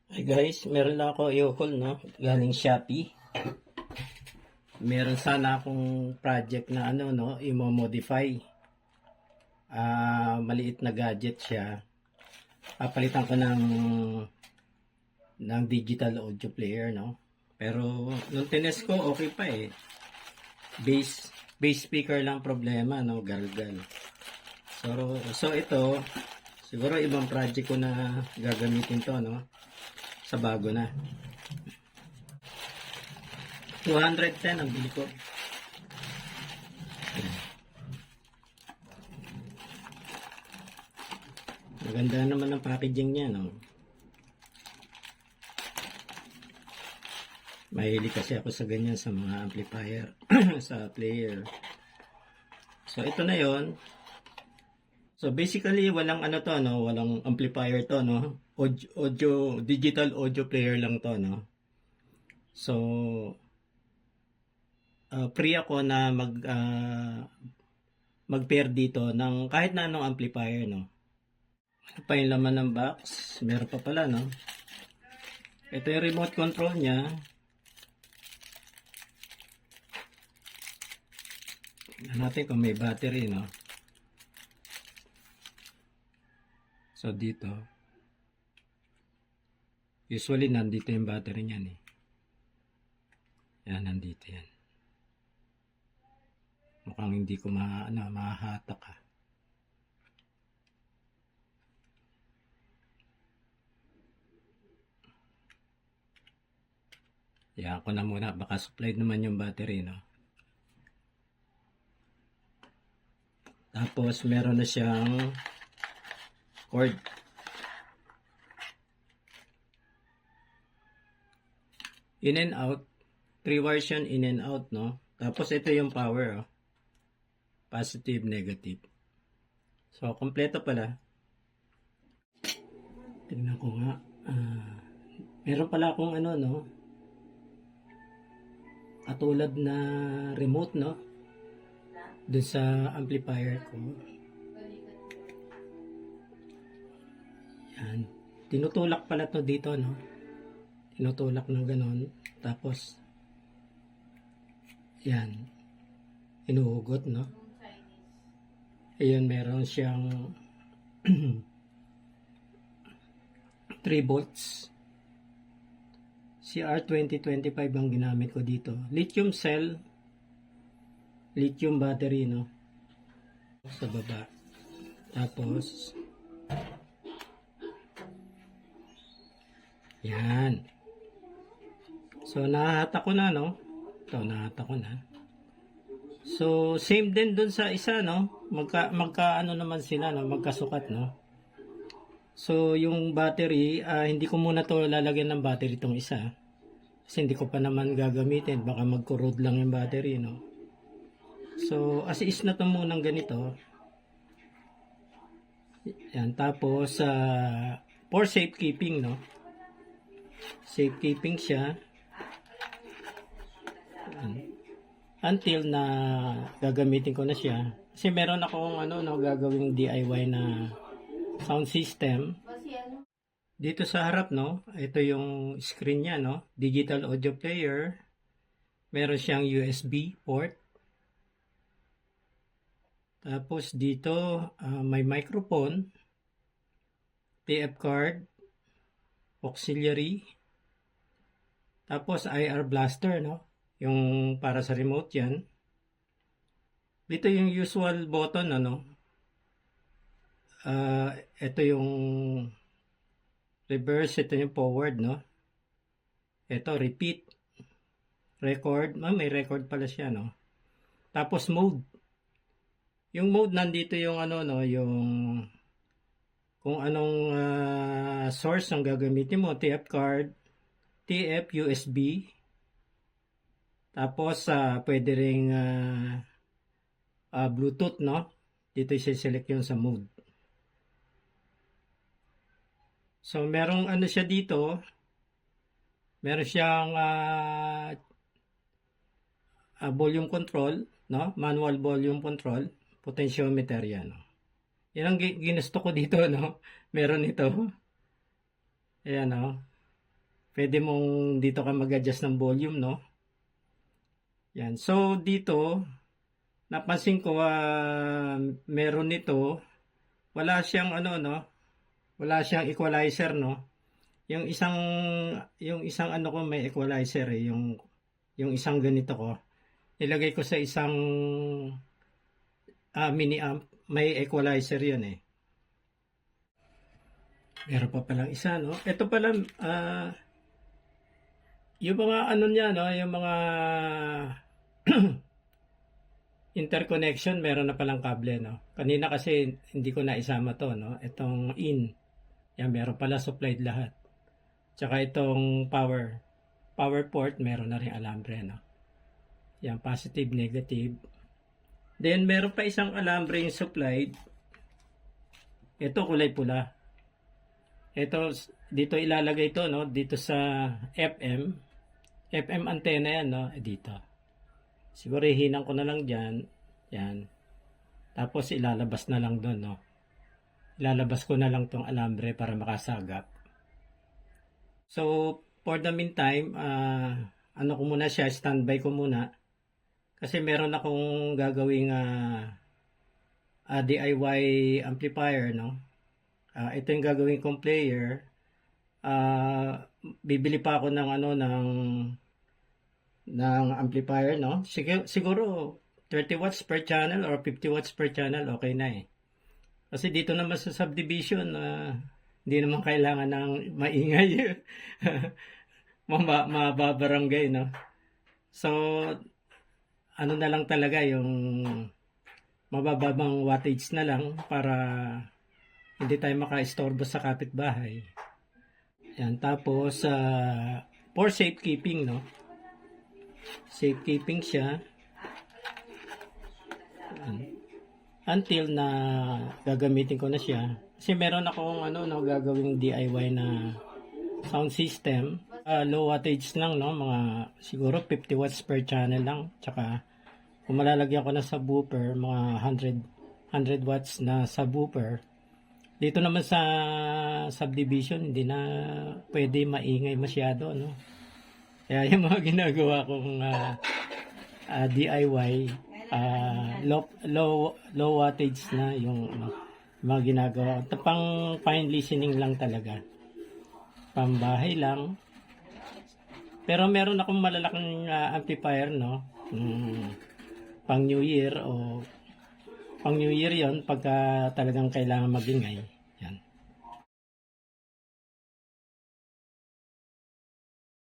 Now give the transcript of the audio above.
Hi guys, meron lang ako i-haul, no? Galing Shopee. Meron sana akong project na ano, no? I-modify. Maliit na gadget siya. Papalitan ko ng digital audio player, no? Pero nung tinest ko, okay pa eh. Bass speaker lang problema, no? Galgal. So ito, siguro ibang project ko na gagamitin to, no? Sa bago na. 210 ang bili ko. Maganda naman ang packaging niya, no? Mahilig kasi ako sa ganyan sa mga amplifier, sa player. So ito na 'yon. So basically walang ano to, no? Walang amplifier to, no? Digital audio player lang to, no? So free ako na mag-pair dito ng kahit na anong amplifier, no? Ano pa yung laman ng box? Meron pa pala, no? Ito yung remote control niya. Tignan natin kung may battery, no? So dito, usually nandito yung battery niyan eh. Yan, nandito yan. Mukhang hindi ko mahahatak ah. Yan ko na muna, baka supplied naman yung battery, no? Tapos meron na siyang cord. In and out. 3 wires yan, in and out, no? Tapos ito yung power, oh. Positive, negative. So, kompleto pala. Tingnan ko nga. Meron pala akong ano, no? Katulad na remote, no? Doon sa amplifier ko. Yan. Tinutulak pala to dito, no? Tinutulak ng ganon. Tapos, yan. Inuhugot, no? Ayun, meron siyang 3 volts. CR2025 ang ginamit ko dito. Lithium cell, lithium battery, no? Sa baba. Tapos, yan. So, nahahatak ko na, no? Ito, nahahatak ko na. So, same din dun sa isa, no? Magka ano naman sila, no? Magkasukat, no? So, yung battery, hindi ko muna to lalagyan ng battery itong isa. Kasi hindi ko pa naman gagamitin. Baka mag-corrode lang yung battery, no? So, as is na to munang ganito. Yan, tapos, for safekeeping, no? Safekeeping siya. Until na gagamitin ko na siya. Kasi meron akong ano, no, gagawing DIY na sound system. Dito sa harap, no, ito yung screen niya, no, digital audio player. Meron siyang USB port. Tapos dito, may microphone, TF card, auxiliary. Tapos IR blaster, no, yung para sa remote yan. Dito yung usual button, ano. Ito yung reverse, ito yung forward, no. Ito repeat, record, may record pala siya, no. Tapos mode. Yung mode nandito yung ano, no, yung kung anong source ang gagamitin mo, TF card, TF USB. Tapos pwede ring Bluetooth, no. Dito i-select yung sa mode. So, merong ano siya dito. Meron siyang volume control, no? Manual volume control, potentiometer yan, no? Yan ang ginusto ko dito, no? Meron ito. Ayan, no? pwede mong dito ka mag-adjust ng volume, no? Yan. So, dito, napansin ko, meron nito, wala siyang ano, no? Wala siyang equalizer, no? Yung isang ano ko may equalizer eh, yung isang ganito ko. Ilagay ko sa isang mini amp, may equalizer 'yun eh. Meron pa palang isa, no? Ito pala, yung mga ano niya, no? Yung mga interconnection, meron na palang kable, no? Kanina kasi hindi ko na isama to, no? Itong in. Yan, meron pala supplied lahat. Tsaka itong power port, meron na rin alambre, no? Yan, positive, negative. Then, meron pa isang alambre yung supplied. Ito, kulay pula. Ito, dito ilalagay ito, no? Dito sa FM. FM antenna yan, no? Dito. Siguro hihinang ko na lang dyan. Yan. Tapos, ilalabas na lang doon, no? Ilalabas ko na lang tong alambre para makasagap. So, for the meantime, ano ko muna siya, standby ko muna. Kasi meron akong gagawing DIY amplifier, no? Ito yung gagawin kong player. Bibili pa ako ng ano ng amplifier, no? Siguro 30 watts per channel or 50 watts per channel, okay na eh. Kasi dito naman sa subdivision, hindi naman kailangan ng maingay. Mababarangay, no? So, ano na lang talaga yung mabababang wattage na lang para hindi tayo maka-istorbo sa kapitbahay. Yan, tapos for safekeeping, no? Safekeeping siya. Until na gagamitin ko na siya. Kasi meron akong gagawing DIY na sound system. Low wattage lang, no? Mga siguro 50 watts per channel lang. Tsaka kung malalagyan ko na subwoofer, mga 100 watts na subwoofer. Dito naman sa subdivision, hindi na pwede maingay masyado, no? Kaya yung mga ginagawa kong DIY, low wattage na yung mga ginagawa. Pang fine listening lang talaga. Pambahay lang. Pero meron akong malalaking amplifier, no? Pang New Year o pang New Year yon pagka talagang kailangan magingay.